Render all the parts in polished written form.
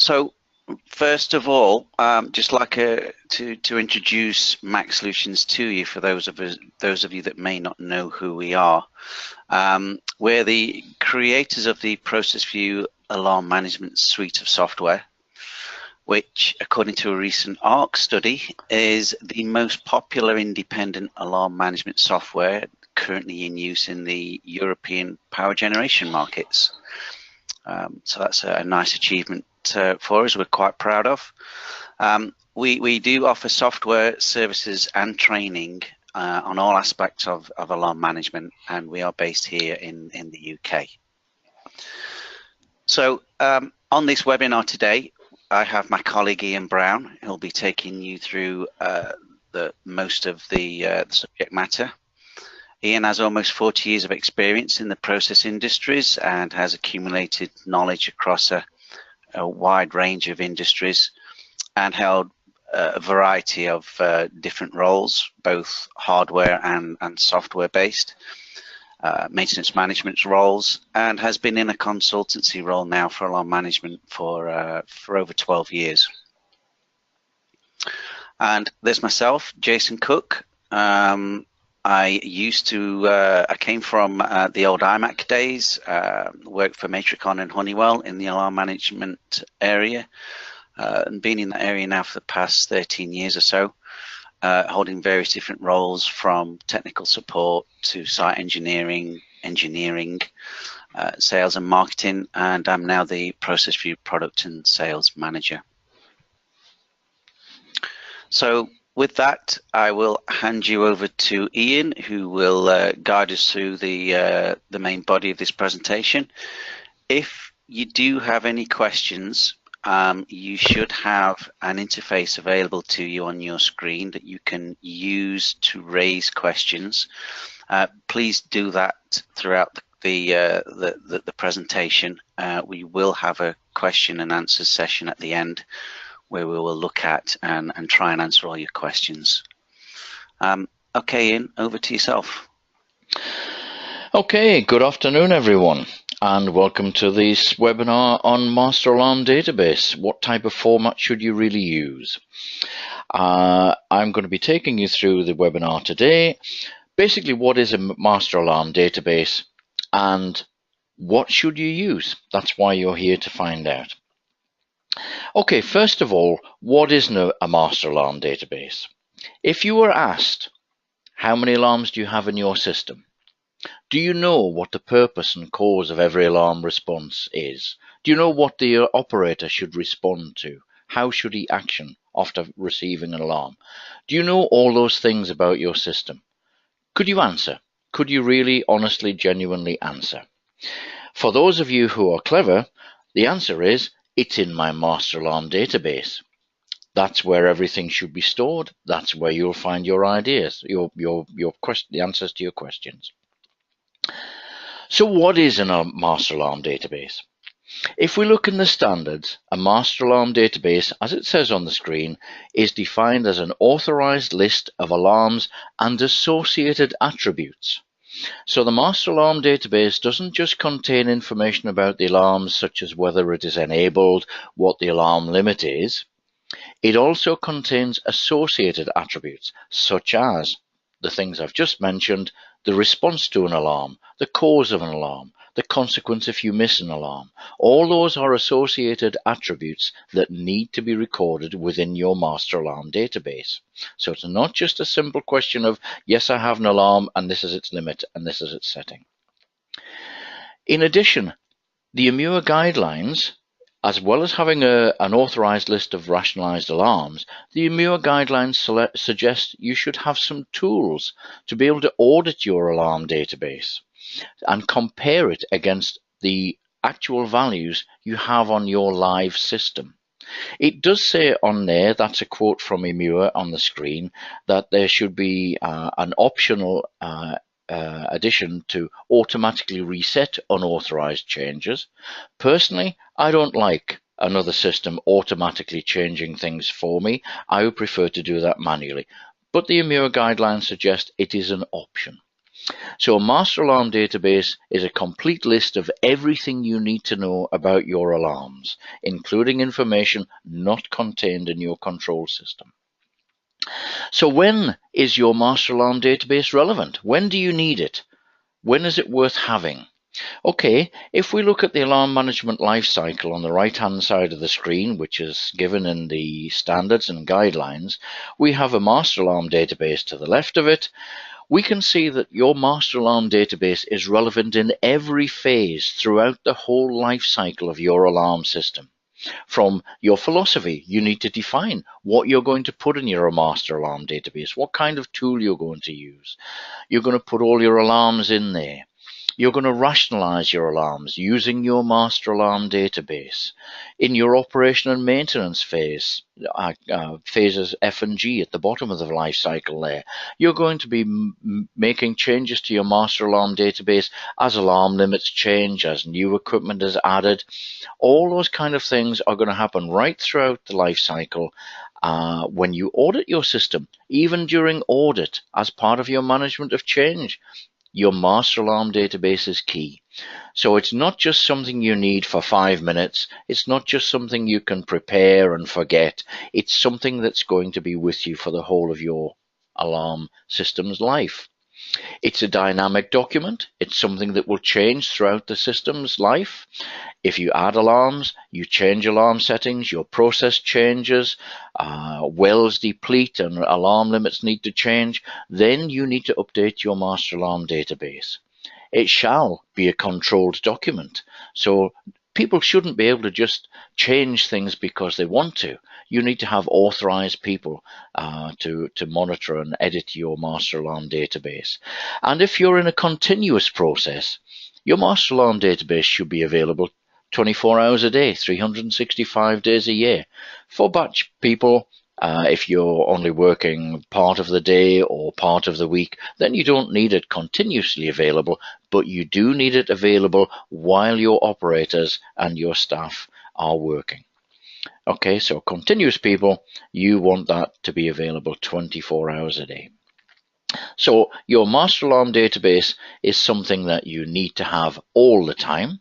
So first of all, just like to introduce Mac Solutions to you for those of you that may not know who we are. We're the creators of the ProcessVue alarm management suite of software, which, according to a recent ARC study, is the most popular independent alarm management software currently in use in the European power generation markets. So that's a nice achievement for us. We're quite proud of. We do offer software services and training on all aspects of alarm management, and we are based here in the UK. So on this webinar today, I have my colleague Ian Brown, who'll be taking you through most of the subject matter. Ian has almost 40 years of experience in the process industries and has accumulated knowledge across a wide range of industries and held a variety of different roles, both hardware and software based, maintenance management roles, and has been in a consultancy role now for alarm management for over 12 years. And there's myself, Jason Cook. I came from the old iMac days, worked for Matricon and Honeywell in the alarm management area, and been in that area now for the past 13 years or so, holding various different roles from technical support to site engineering, sales and marketing, and I'm now the ProcessVue product and sales manager. So with that, I will hand you over to Ian, who will guide us through the main body of this presentation. If you do have any questions, you should have an interface available to you on your screen that you can use to raise questions. Please do that throughout the presentation. We will have a question and answer session at the end, where we will look at and try and answer all your questions. Okay, Ian, over to yourself. Okay, good afternoon, everyone, and welcome to this webinar on Master Alarm Database. What type of format should you really use? I'm going to be taking you through the webinar today. Basically, what is a Master Alarm Database and what should you use? That's why you're here to find out. Okay, first of all, what is a master alarm database? If you were asked, how many alarms do you have in your system? Do you know what the purpose and cause of every alarm response is? Do you know what the operator should respond to? How should he action after receiving an alarm? Do you know all those things about your system? Could you answer? Could you really, honestly, genuinely answer? For those of you who are clever, the answer is, it's in my master alarm database. That's where everything should be stored. That's where you'll find your ideas, the answers to your questions. So what is a master alarm database? If we look in the standards, a master alarm database, as it says on the screen, is defined as an authorized list of alarms and associated attributes. So the master alarm database doesn't just contain information about the alarms, such as whether it is enabled, what the alarm limit is. It also contains associated attributes, such as the things I've just mentioned, the response to an alarm, the cause of an alarm, the consequence if you miss an alarm. All those are associated attributes that need to be recorded within your master alarm database. So it's not just a simple question of, yes, I have an alarm and this is its limit and this is its setting. In addition, the EMUA guidelines, as well as having an authorized list of rationalized alarms, the EMUA guidelines suggest you should have some tools to be able to audit your alarm database and compare it against the actual values you have on your live system. It does say on there, that's a quote from EMUA on the screen, that there should be an optional addition to automatically reset unauthorized changes. Personally, I don't like another system automatically changing things for me. I would prefer to do that manually, but the EMUA guidelines suggest it is an option. So a master alarm database is a complete list of everything you need to know about your alarms, including information not contained in your control system. So when is your master alarm database relevant? When do you need it? When is it worth having? Okay, if we look at the alarm management lifecycle on the right-hand side of the screen, which is given in the standards and guidelines, we have a master alarm database to the left of it. We can see that your master alarm database is relevant in every phase throughout the whole life cycle of your alarm system. From your philosophy, you need to define what you're going to put in your master alarm database, what kind of tool you're going to use. You're going to put all your alarms in there. You're going to rationalize your alarms using your master alarm database. In your operation and maintenance phase, phases F and G at the bottom of the life cycle there, you're going to be making changes to your master alarm database as alarm limits change, as new equipment is added. All those kind of things are going to happen right throughout the life cycle. When you audit your system, even during audit as part of your management of change, your master alarm database is key. So it's not just something you need for 5 minutes. It's not just something you can prepare and forget. It's something that's going to be with you for the whole of your alarm system's life. It's a dynamic document. It's something that will change throughout the system's life. If you add alarms, you change alarm settings, your process changes, wells deplete and alarm limits need to change, then you need to update your master alarm database. It shall be a controlled document. So people shouldn't be able to just change things because they want to. You need to have authorized people to monitor and edit your master alarm database. And if you're in a continuous process, your master alarm database should be available 24 hours a day, 365 days a year. For batch people, if you're only working part of the day or part of the week, then you don't need it continuously available, but you do need it available while your operators and your staff are working. Okay, so continuous people, you want that to be available 24 hours a day. So your master alarm database is something that you need to have all the time.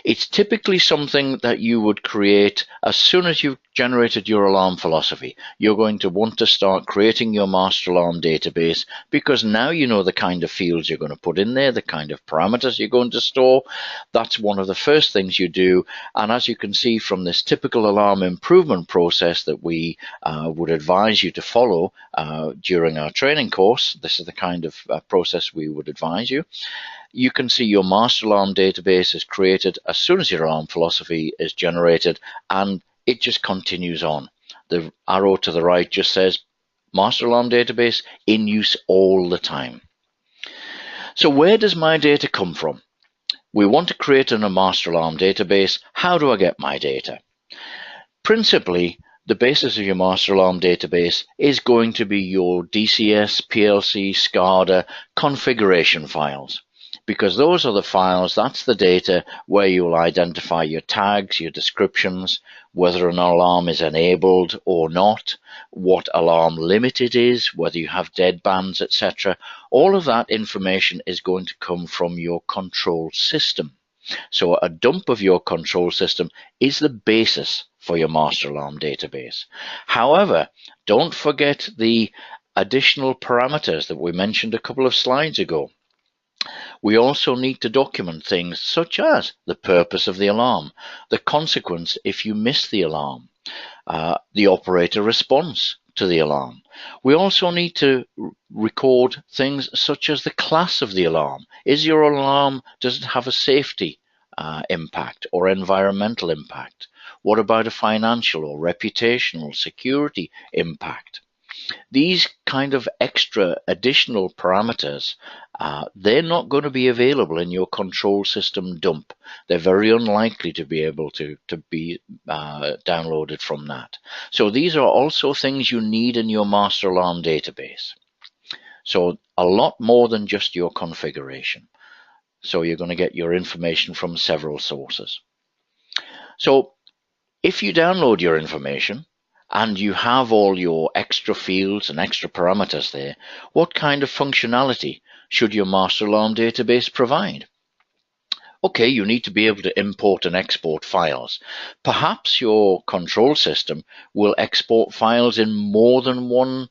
It's typically something that you would create as soon as you've generated your alarm philosophy. You're going to want to start creating your master alarm database because now you know the kind of fields you're going to put in there, the kind of parameters you're going to store. That's one of the first things you do. And as you can see from this typical alarm improvement process that we would advise you to follow during our training course, this is the kind of process we would advise you. You can see your master alarm database is created as soon as your alarm philosophy is generated, and it just continues on. The arrow to the right just says master alarm database in use all the time. So where does my data come from? We want to create a master alarm database. How do I get my data? Principally, the basis of your master alarm database is going to be your DCS, PLC, SCADA configuration files. Because those are the files, that's the data where you'll identify your tags, your descriptions, whether an alarm is enabled or not, what alarm limit it is, whether you have dead bands, etc. All of that information is going to come from your control system. So a dump of your control system is the basis for your master alarm database. However, don't forget the additional parameters that we mentioned a couple of slides ago. We also need to document things such as the purpose of the alarm, the consequence if you miss the alarm, the operator response to the alarm. We also need to record things such as the class of the alarm. Is your alarm, does it have a safety impact or environmental impact? What about a financial or reputational security impact? These kind of extra additional parameters, they're not going to be available in your control system dump. They're very unlikely to be able to be downloaded from that. So these are also things you need in your master alarm database. So a lot more than just your configuration. So you're going to get your information from several sources. So if you download your information and you have all your extra fields and extra parameters there, what kind of functionality should your master alarm database provide? Okay, you need to be able to import and export files. Perhaps your control system will export files in more than one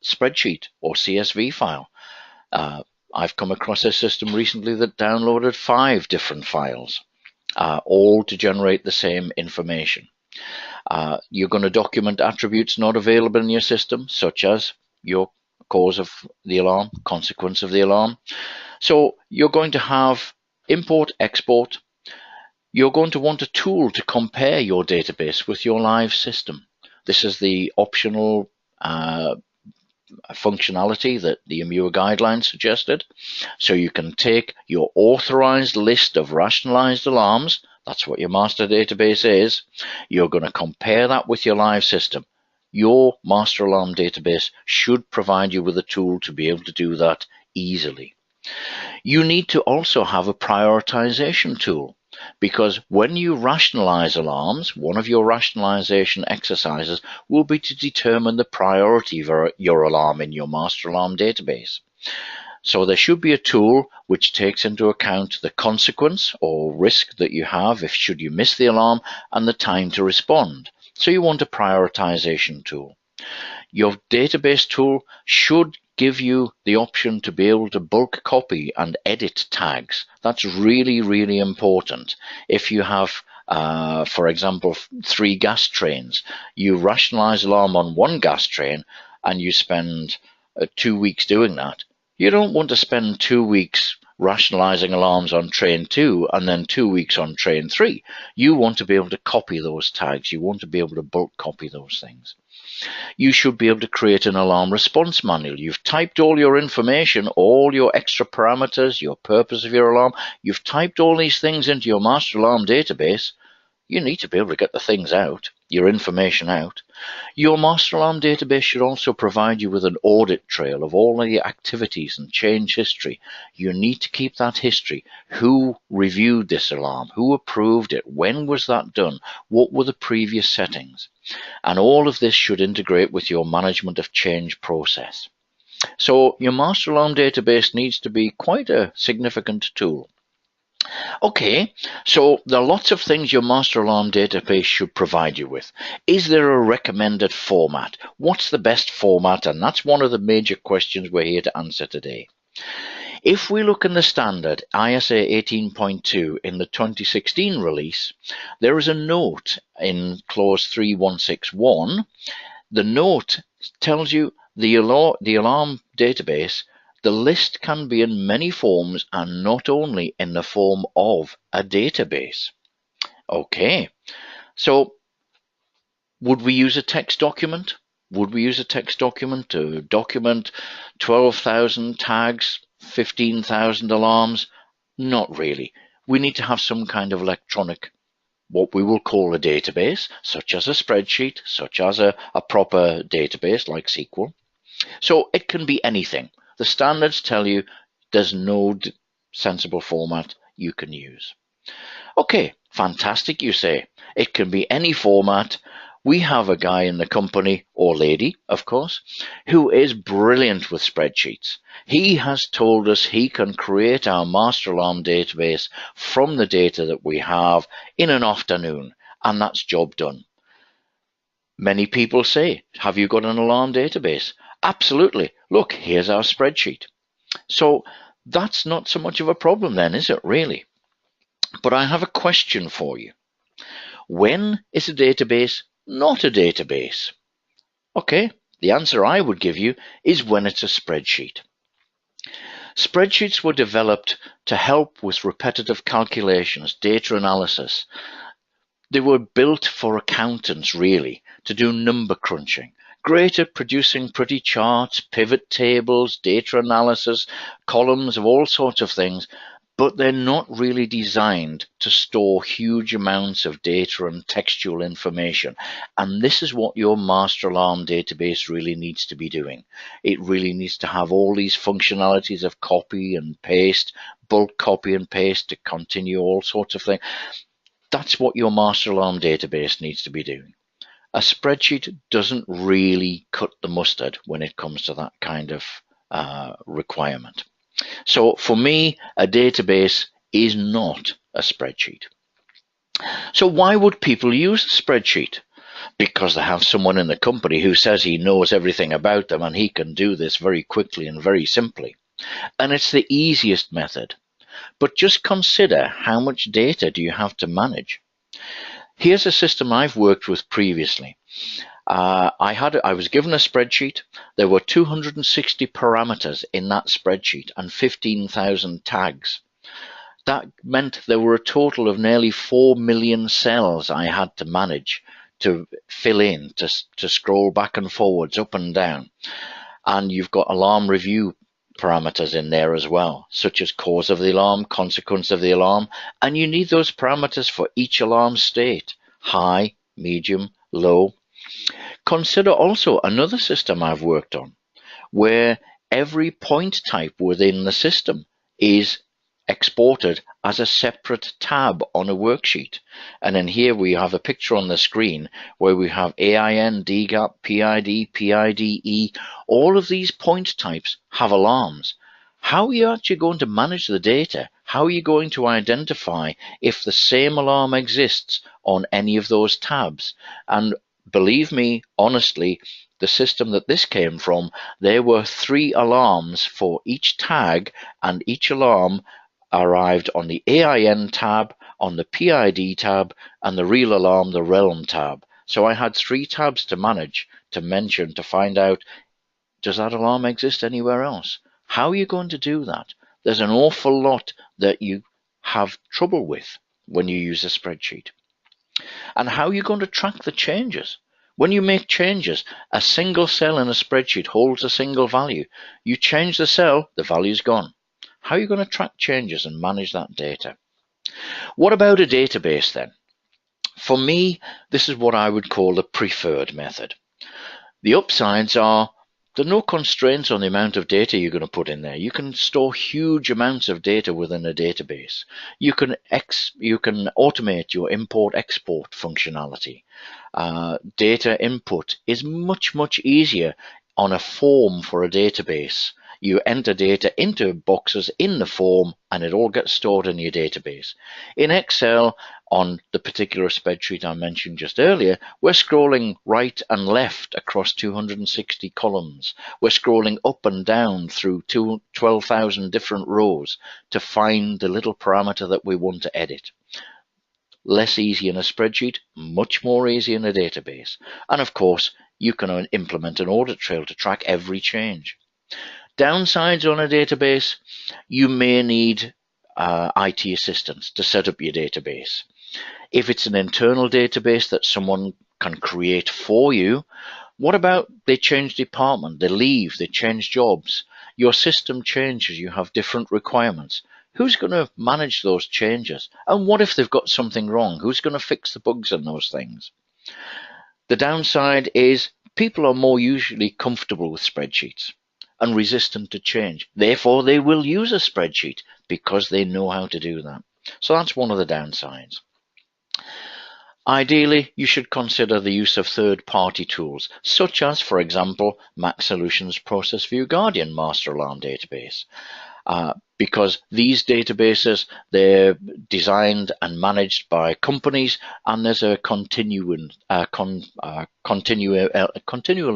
spreadsheet or CSV file. I've come across a system recently that downloaded 5 different files, all to generate the same information. You're going to document attributes not available in your system, such as your cause of the alarm, consequence of the alarm. So you're going to have import, export. You're going to want a tool to compare your database with your live system. This is the optional functionality that the EMEA guidelines suggested. So you can take your authorized list of rationalized alarms, that's what your master database is, you're going to compare that with your live system. Your master alarm database should provide you with a tool to be able to do that easily. You need to also have a prioritization tool, because when you rationalize alarms, one of your rationalization exercises will be to determine the priority of your alarm in your master alarm database. So there should be a tool which takes into account the consequence or risk that you have if should you miss the alarm and the time to respond. So you want a prioritization tool. Your database tool should give you the option to be able to bulk copy and edit tags. That's really, really important. If you have, for example, 3 gas trains, you rationalize alarm on 1 gas train and you spend 2 weeks doing that. You don't want to spend 2 weeks rationalizing alarms on train 2 and then 2 weeks on train 3. You want to be able to copy those tags. You want to be able to bulk copy those things. You should be able to create an alarm response manual. You've typed all your information, all your extra parameters, your purpose of your alarm. You've typed all these things into your master alarm database. You need to be able to get the things out, your information out. Your master alarm database should also provide you with an audit trail of all of the activities and change history. You need to keep that history. Who reviewed this alarm? Who approved it? When was that done? What were the previous settings? And all of this should integrate with your management of change process. So your master alarm database needs to be quite a significant tool. Okay, so there are lots of things your master alarm database should provide you with. Is there a recommended format? What's the best format? And that's one of the major questions we're here to answer today. If we look in the standard ISA 18.2 in the 2016 release, there is a note in clause 3161. The note tells you the alarm database, the list can be in many forms and not only in the form of a database. Okay, so would we use a text document? Would we use a text document to document 12,000 tags, 15,000 alarms? Not really. We need to have some kind of electronic, what we will call a database, such as a spreadsheet, such as a proper database like SQL. So it can be anything. The standards tell you there's no sensible format you can use. Okay, fantastic, you say. It can be any format. We have a guy in the company, or lady, of course, who is brilliant with spreadsheets. He has told us he can create our master alarm database from the data that we have in an afternoon, and that's job done. Many people say, have you got an alarm database? Absolutely. Look, here's our spreadsheet. So that's not so much of a problem then, is it really? But I have a question for you. When is a database not a database? Okay, the answer I would give you is when it's a spreadsheet. Spreadsheets were developed to help with repetitive calculations, data analysis. They were built for accountants, really, to do number crunching. Great at producing pretty charts, pivot tables, data analysis, columns of all sorts of things, but they're not really designed to store huge amounts of data and textual information. And this is what your master alarm database really needs to be doing. It really needs to have all these functionalities of copy and paste, bulk copy and paste to continue all sorts of things. That's what your master alarm database needs to be doing. a spreadsheet doesn't really cut the mustard when it comes to that kind of requirement. So for me, a database is not a spreadsheet. So why would people use a spreadsheet? Because they have someone in the company who says he knows everything about them and he can do this very quickly and very simply. And it's the easiest method. But just consider how much data do you have to manage. Here's a system I've worked with previously. I was given a spreadsheet. There were 260 parameters in that spreadsheet and 15,000 tags. That meant there were a total of nearly 4 million cells I had to manage, to fill in, to scroll back and forwards, up and down. And you've got alarm review parameters in there as well, such as cause of the alarm, consequence of the alarm, and you need those parameters for each alarm state: high, medium, low. Consider also another system I've worked on, where every point type within the system is exported as a separate tab on a worksheet. And then here we have a picture on the screen where we have AIN, DGAP, PID, PIDE. All of these point types have alarms. How are you actually going to manage the data? How are you going to identify if the same alarm exists on any of those tabs? And believe me, honestly, the system that this came from, there were 3 alarms for each tag, and each alarm arrived on the AIN tab, on the PID tab, and the real alarm, the realm tab. So I had 3 tabs to manage, to mention, to find out, does that alarm exist anywhere else? How are you going to do that? There's an awful lot that you have trouble with when you use a spreadsheet. And how are you going to track the changes? When you make changes, a single cell in a spreadsheet holds a single value. You change the cell, the value's gone. How are you going to track changes and manage that data? What about a database then? For me, this is what I would call the preferred method. The upsides are there are no constraints on the amount of data you're going to put in there. You can store huge amounts of data within a database. You can automate your import-export functionality. Data input is much, much easier on a form for a database. You enter data into boxes in the form and it all gets stored in your database. In Excel, on the particular spreadsheet I mentioned just earlier, we're scrolling right and left across 260 columns. We're scrolling up and down through 12,000 different rows to find the little parameter that we want to edit. Less easy in a spreadsheet, much more easy in a database. And of course, you can implement an audit trail to track every change. Downsides on a database, you may need IT assistance to set up your database. If it's an internal database that someone can create for you, what about they change department, they leave, they change jobs, your system changes, you have different requirements. Who's going to manage those changes? And what if they've got something wrong? Who's going to fix the bugs in those things? The downside is people are more usually comfortable with spreadsheets and resistant to change. Therefore, they will use a spreadsheet because they know how to do that. So that's one of the downsides. Ideally, you should consider the use of third-party tools, such as, for example, Mac Solutions ProcessVue Guardian Master Alarm Database. Because these databases, they're designed and managed by companies, and there's a continual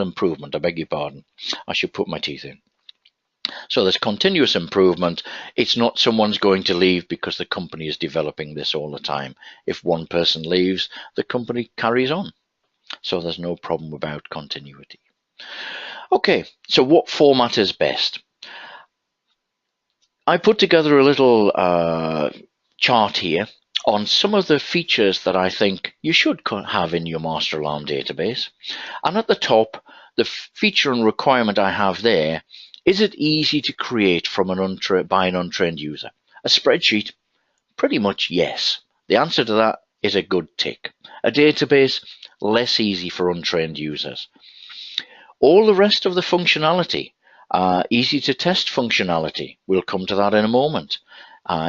improvement. I beg your pardon. I should put my teeth in. So there's continuous improvement. It's not someone's going to leave because the company is developing this all the time. If one person leaves, the company carries on. So there's no problem about continuity. Okay, so what format is best? I put together a little chart here on some of the features that I think you should have in your master alarm database. And at the top, the feature and requirement I have there, is it easy to create from by an untrained user? A spreadsheet? Pretty much yes. The answer to that is a good tick. A database? Less easy for untrained users. All the rest of the functionality, easy to test functionality, we'll come to that in a moment.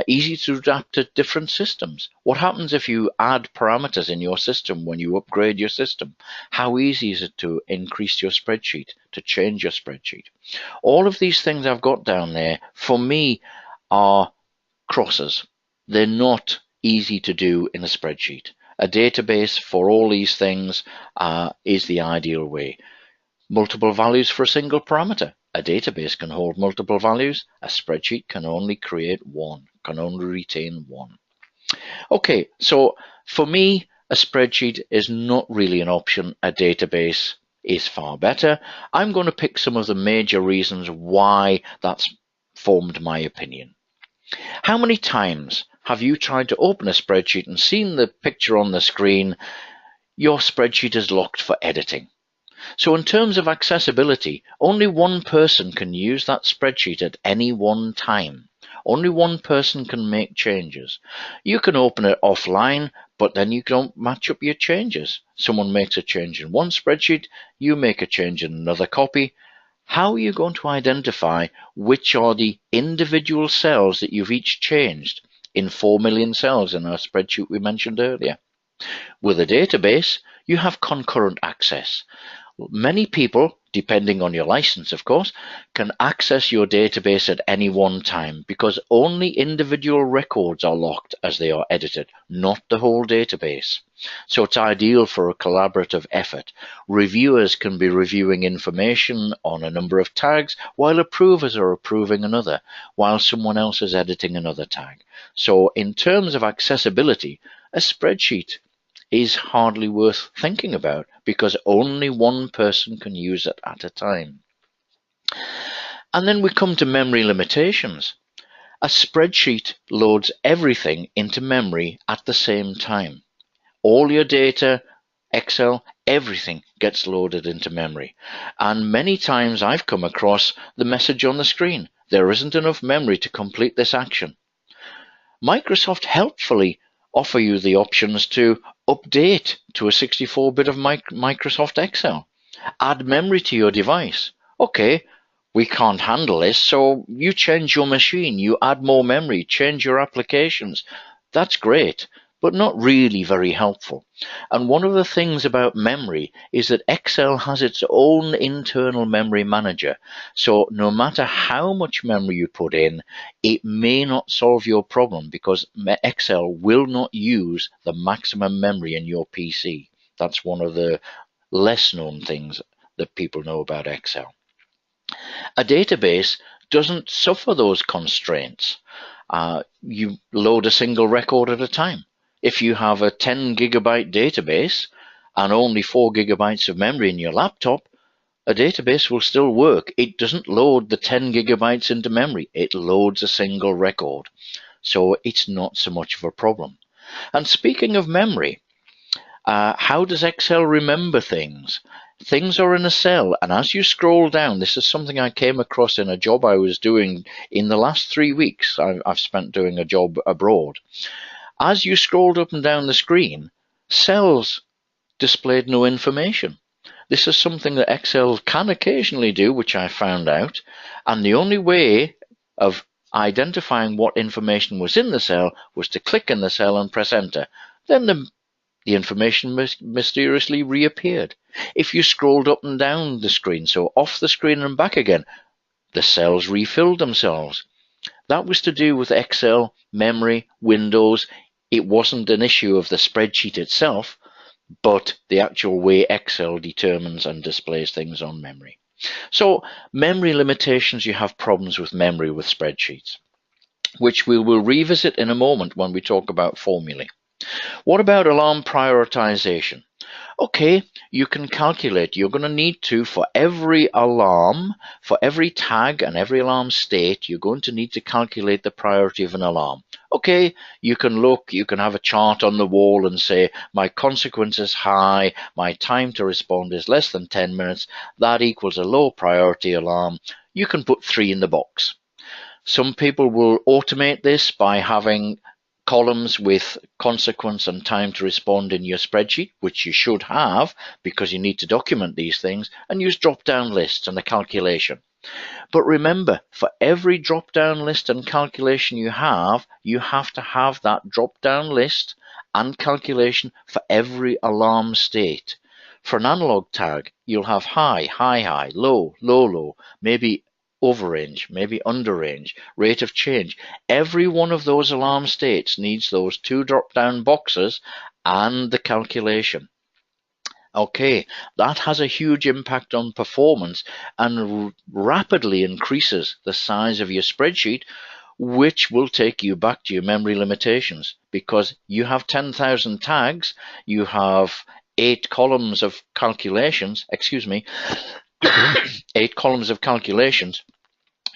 easy to adapt to different systems. What happens if you add parameters in your system when you upgrade your system? How easy is it to increase your spreadsheet, to change your spreadsheet? All of these things I've got down there, for me, are crosses. They're not easy to do in a spreadsheet. A database for all these things is the ideal way. Multiple values for a single parameter. A database can hold multiple values. A spreadsheet can only create one, can only retain one. Okay, so for me, a spreadsheet is not really an option. A database is far better. I'm going to pick some of the major reasons why that's formed my opinion. How many times have you tried to open a spreadsheet and seen the picture on the screen? Your spreadsheet is locked for editing. So in terms of accessibility, only one person can use that spreadsheet at any one time. Only one person can make changes. You can open it offline, but then you don't match up your changes. Someone makes a change in one spreadsheet, you make a change in another copy. How are you going to identify which are the individual cells that you've each changed in 4 million cells in our spreadsheet we mentioned earlier? With a database, you have concurrent access. Many people, depending on your license of course, can access your database at any one time because only individual records are locked as they are edited, not the whole database. So it's ideal for a collaborative effort. Reviewers can be reviewing information on a number of tags while approvers are approving another, while someone else is editing another tag. So in terms of accessibility, a spreadsheet is hardly worth thinking about because only one person can use it at a time. And then we come to memory limitations. A spreadsheet loads everything into memory at the same time. All your data, Excel, everything gets loaded into memory. And many times I've come across the message on the screen, there isn't enough memory to complete this action. Microsoft helpfully offer you the options to update to a 64-bit of Microsoft Excel. Add memory to your device. Okay, we can't handle this, so you change your machine, you add more memory, change your applications. That's great, but not really very helpful. And one of the things about memory is that Excel has its own internal memory manager. So no matter how much memory you put in, it may not solve your problem because Excel will not use the maximum memory in your PC. That's one of the less known things that people know about Excel. A database doesn't suffer those constraints. You load a single record at a time. If you have a 10 gigabyte database and only 4 gigabytes of memory in your laptop, a database will still work. It doesn't load the 10 gigabytes into memory. It loads a single record. So it's not so much of a problem. And speaking of memory, how does Excel remember things? Things are in a cell, and as you scroll down, this is something I came across in a job I was doing in the last 3 weeks. I've spent doing a job abroad. As you scrolled up and down the screen, cells displayed no information. This is something that Excel can occasionally do, which I found out, and the only way of identifying what information was in the cell was to click in the cell and press enter. Then the information mysteriously reappeared. If you scrolled up and down the screen, so off the screen and back again, the cells refilled themselves. That was to do with Excel, memory, Windows. It wasn't an issue of the spreadsheet itself, but the actual way Excel determines and displays things on memory. So memory limitations, you have problems with memory with spreadsheets, which we will revisit in a moment when we talk about formulae. What about alarm prioritization? Okay, you can calculate. You're going to need to, for every alarm, for every tag and every alarm state, you're going to need to calculate the priority of an alarm. Okay, you can look, you can have a chart on the wall and say, my consequence is high, my time to respond is less than 10 minutes, that equals a low priority alarm. You can put 3 in the box. Some people will automate this by having columns with consequence and time to respond in your spreadsheet, which you should have because you need to document these things, and use drop-down lists and a calculation. But remember, for every drop-down list and calculation you have to have that drop-down list and calculation for every alarm state. For an analog tag, you'll have high, high, high, low, low, low, maybe over range, maybe under range, rate of change. Every one of those alarm states needs those two drop-down boxes and the calculation. Okay, that has a huge impact on performance and rapidly increases the size of your spreadsheet, which will take you back to your memory limitations, because you have 10,000 tags, you have 8 columns of calculations, 8 columns of calculations.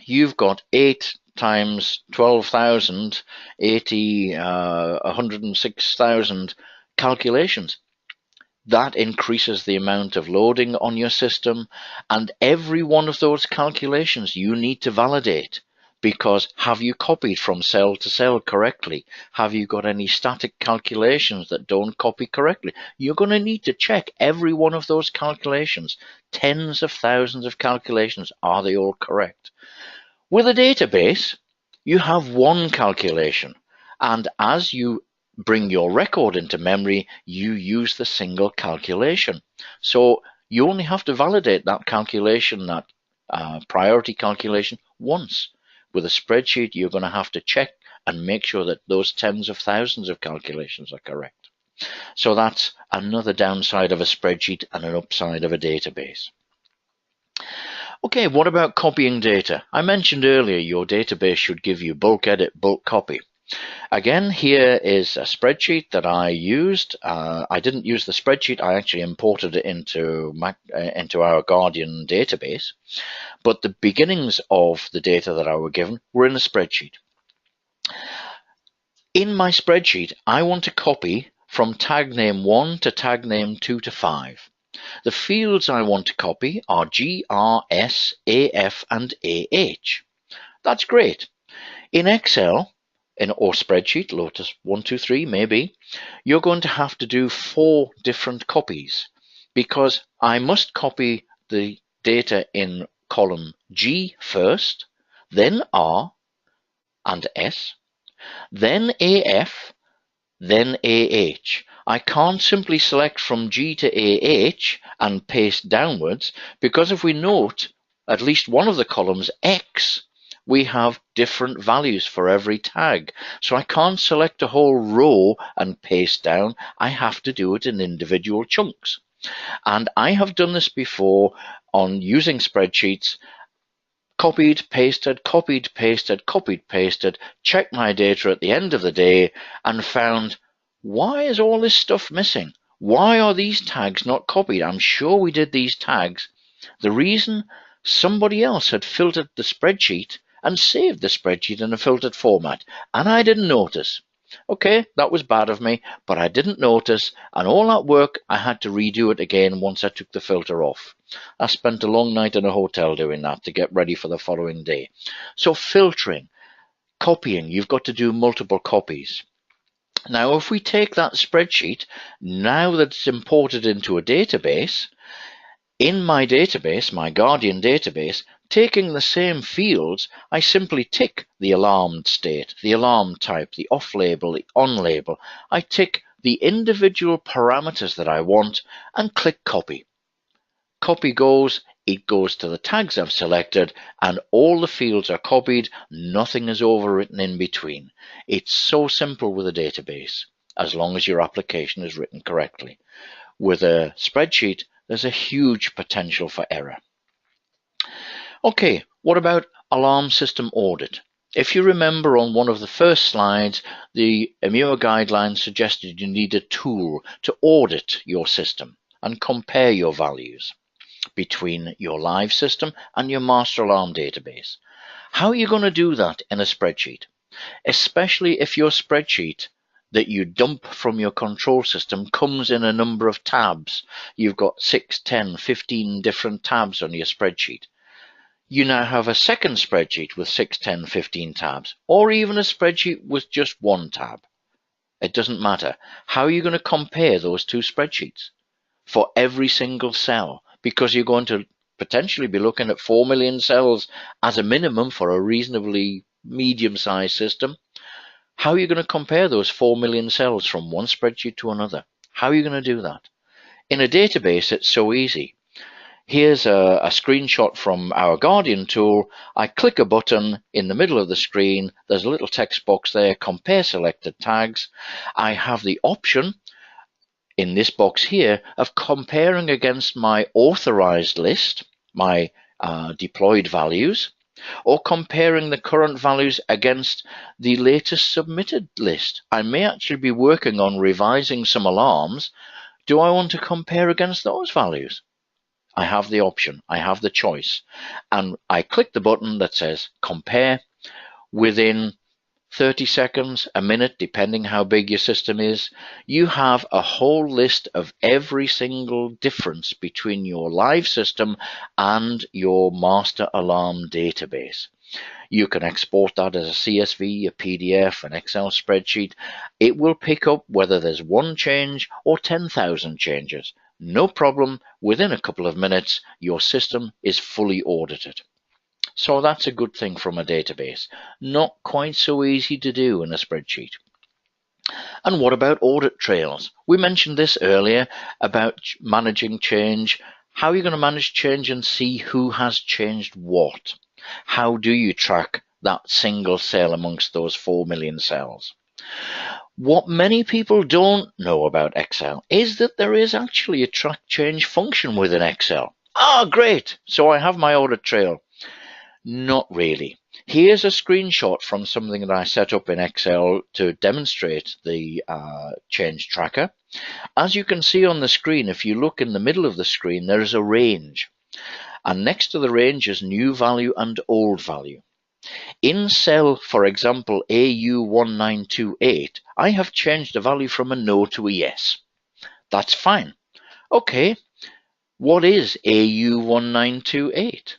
You've got 8 times 12,000, 80, 106,000 calculations. That increases the amount of loading on your system, and every one of those calculations you need to validate, because have you copied from cell to cell correctly? Have you got any static calculations that don't copy correctly? You're going to need to check every one of those calculations. Tens of thousands of calculations. Are they all correct? With a database, you have one calculation, and as you bring your record into memory, you use the single calculation. So you only have to validate that calculation, that priority calculation, once. With a spreadsheet, you're going to have to check and make sure that those tens of thousands of calculations are correct. So that's another downside of a spreadsheet and an upside of a database. Okay, what about copying data? I mentioned earlier your database should give you bulk edit, bulk copy. Again, here is a spreadsheet that I used. I didn't use the spreadsheet. I actually imported it into our Guardian database. But the beginnings of the data that I were given were in a spreadsheet. In my spreadsheet, I want to copy from tag name 1 to tag name 2 to 5. The fields I want to copy are G, R, S, A, F, and AH. That's great. In Excel, or spreadsheet, Lotus 1, 2, 3 maybe, you're going to have to do 4 different copies, because I must copy the data in column G first, then R and S, then AF, then AH. I can't simply select from G to AH and paste downwards, because if we note at least one of the columns, X, we have different values for every tag. So I can't select a whole row and paste down. I have to do it in individual chunks. And I have done this before on using spreadsheets. Copied, pasted, copied, pasted, copied, pasted, checked my data at the end of the day and found, why is all this stuff missing? Why are these tags not copied? I'm sure we did these tags. The reason, somebody else had filtered the spreadsheet and saved the spreadsheet in a filtered format, and I didn't notice. Okay, that was bad of me, but I didn't notice, and all that work, I had to redo it again once I took the filter off. I spent a long night in a hotel doing that to get ready for the following day. So filtering, copying, you've got to do multiple copies. Now, if we take that spreadsheet, now that it's imported into a database, in my database, my Guardian database, taking the same fields, I simply tick the alarmed state, the alarm type, the off label, the on label. I tick the individual parameters that I want and click copy. Copy goes, it goes to the tags I've selected, and all the fields are copied, nothing is overwritten in between. It's so simple with a database, as long as your application is written correctly. With a spreadsheet, there's a huge potential for error. Okay, what about alarm system audit? If you remember on one of the first slides, the EMUA guidelines suggested you need a tool to audit your system and compare your values between your live system and your master alarm database. How are you going to do that in a spreadsheet? Especially if your spreadsheet that you dump from your control system comes in a number of tabs. You've got 6, 10, 15 different tabs on your spreadsheet. You now have a second spreadsheet with 6, 10, 15 tabs, or even a spreadsheet with just one tab. It doesn't matter. How are you going to compare those two spreadsheets for every single cell? Because you're going to potentially be looking at 4 million cells as a minimum for a reasonably medium-sized system. How are you going to compare those 4 million cells from one spreadsheet to another? How are you going to do that? In a database, it's so easy. Here's a screenshot from our Guardian tool. I click a button in the middle of the screen. There's a little text box there, compare selected tags. I have the option in this box here of comparing against my authorized list, my deployed values, or comparing the current values against the latest submitted list. I may actually be working on revising some alarms. Do I want to compare against those values? I have the option, I have the choice, and I click the button that says compare. Within 30 seconds, a minute, depending how big your system is, you have a whole list of every single difference between your live system and your master alarm database. You can export that as a CSV, a PDF, an Excel spreadsheet. It will pick up whether there's one change or 10,000 changes. No problem, within a couple of minutes, your system is fully audited. So that's a good thing from a database. Not quite so easy to do in a spreadsheet. And what about audit trails? We mentioned this earlier about managing change. How are you going to manage change and see who has changed what? How do you track that single cell amongst those 4 million cells? What many people don't know about Excel is that there is actually a track change function within Excel. Ah, great! So I have my audit trail. Not really. Here's a screenshot from something that I set up in Excel to demonstrate the change tracker. As you can see on the screen, if you look in the middle of the screen, there is a range. And next to the range is new value and old value. In cell, for example, AU1928, I have changed the value from a no to a yes. That's fine. Okay, what is AU1928?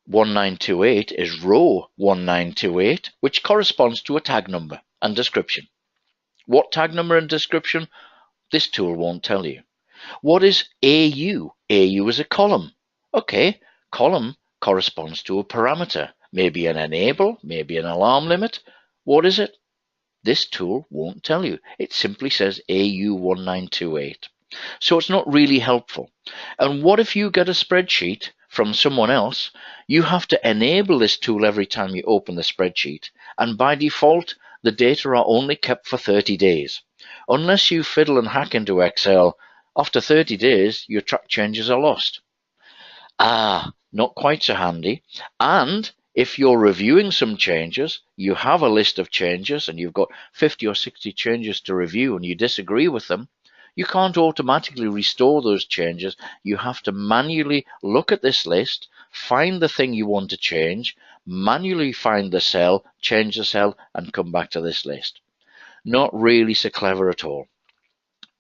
1928 is row 1928, which corresponds to a tag number and description. What tag number and description? This tool won't tell you. What is AU? AU is a column. Okay, column corresponds to a parameter, maybe an enable, maybe an alarm limit. What is it? This tool won't tell you. It simply says AU1928. So it's not really helpful. And what if you get a spreadsheet from someone else? You have to enable this tool every time you open the spreadsheet. And by default, the data are only kept for 30 days. Unless you fiddle and hack into Excel, after 30 days, your track changes are lost. Not quite so handy. And if you're reviewing some changes, you have a list of changes and you've got 50 or 60 changes to review and you disagree with them, you can't automatically restore those changes. You have to manually look at this list, find the thing you want to change, manually find the cell, change the cell, and come back to this list. Not really so clever at all.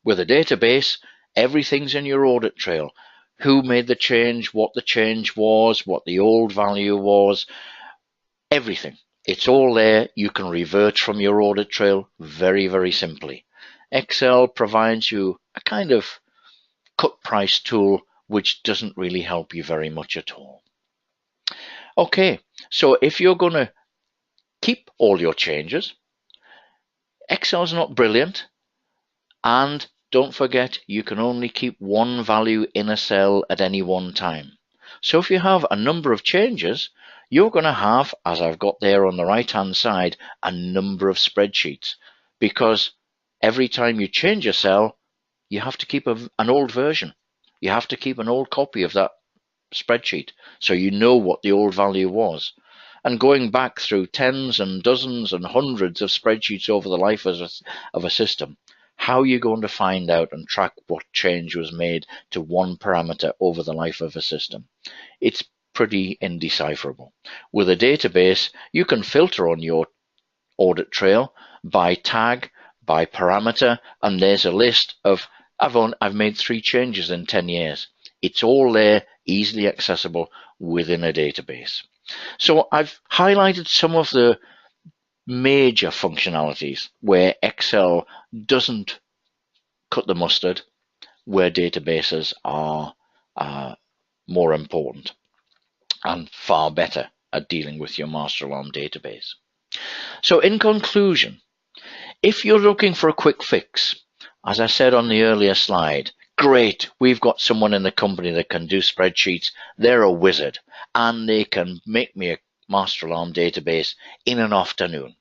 With a database, everything's in your audit trail. Who made the change, what the change was, what the old value was, everything. It's all there. You can revert from your audit trail very, very simply. Excel provides you a kind of cut price tool which doesn't really help you very much at all. Okay, so if you're going to keep all your changes, Excel's not brilliant, and don't forget you can only keep one value in a cell at any one time. So if you have a number of changes, you're going to have, as I've got there on the right hand side, a number of spreadsheets, because every time you change a cell, you have to keep an old version. You have to keep an old copy of that spreadsheet so you know what the old value was. And going back through tens and dozens and hundreds of spreadsheets over the life of a system, how are you going to find out and track what change was made to one parameter over the life of a system? It's pretty indecipherable. With a database, you can filter on your audit trail by tag, by parameter, and there's a list of I've made 3 changes in 10 years. It's all there, easily accessible within a database. So I've highlighted some of the major functionalities where Excel doesn't cut the mustard, where databases are more important and far better at dealing with your master alarm database. So in conclusion, if you're looking for a quick fix, as I said on the earlier slide, great, we've got someone in the company that can do spreadsheets. They're a wizard and they can make me a master alarm database in an afternoon.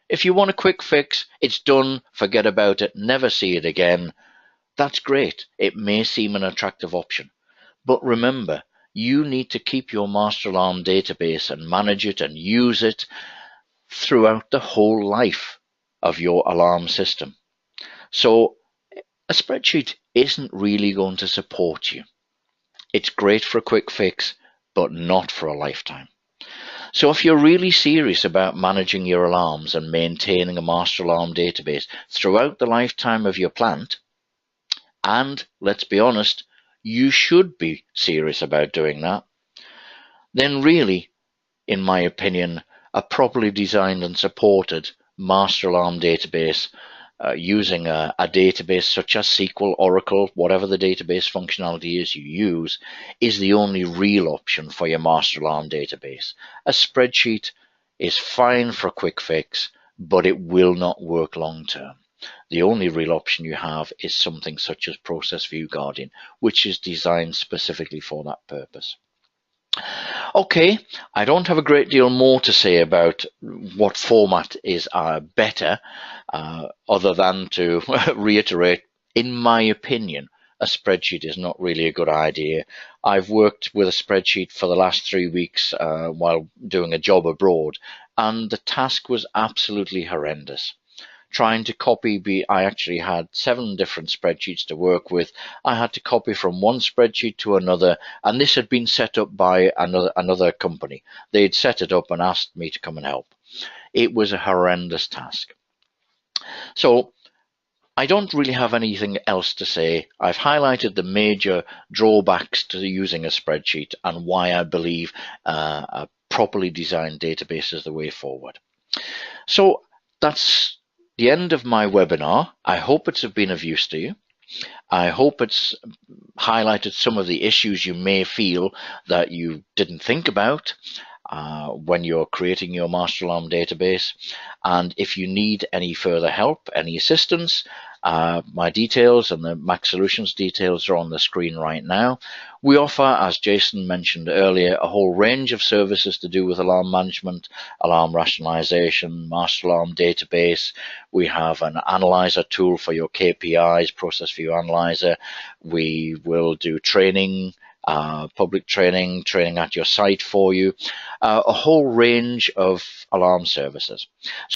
If you want a quick fix, it's done, forget about it, never see it again. That's great. It may seem an attractive option. But remember, you need to keep your master alarm database and manage it and use it throughout the whole life of your alarm system. So a spreadsheet isn't really going to support you. It's great for a quick fix, but not for a lifetime. So if you're really serious about managing your alarms and maintaining a master alarm database throughout the lifetime of your plant, and let's be honest, you should be serious about doing that, then really, in my opinion, a properly designed and supported master alarm database using a database such as SQL, Oracle, whatever the database functionality is you use, is the only real option for your master alarm database. A spreadsheet is fine for a quick fix, but it will not work long term. The only real option you have is something such as ProcessVue Guardian, which is designed specifically for that purpose. Okay, I don't have a great deal more to say about what format is better, other than to reiterate, in my opinion, a spreadsheet is not really a good idea. I've worked with a spreadsheet for the last 3 weeks while doing a job abroad, and the task was absolutely horrendous. Trying to copy, I actually had 7 different spreadsheets to work with. I had to copy from one spreadsheet to another, and this had been set up by another company. They'd set it up and asked me to come and help. It was a horrendous task. So I don't really have anything else to say. I've highlighted the major drawbacks to using a spreadsheet and why I believe a properly designed database is the way forward. So that's the end of my webinar. I hope it's been of use to you. I hope it's highlighted some of the issues you may feel that you didn't think about when you're creating your master alarm database. And if you need any further help, any assistance, my details and the Mac Solutions details are on the screen right now. We offer, as Jason mentioned earlier, a whole range of services to do with alarm management, alarm rationalization, master alarm database. We have an analyzer tool for your KPIs, ProcessVue Analyzer. We will do training, public training at your site for you, a whole range of alarm services.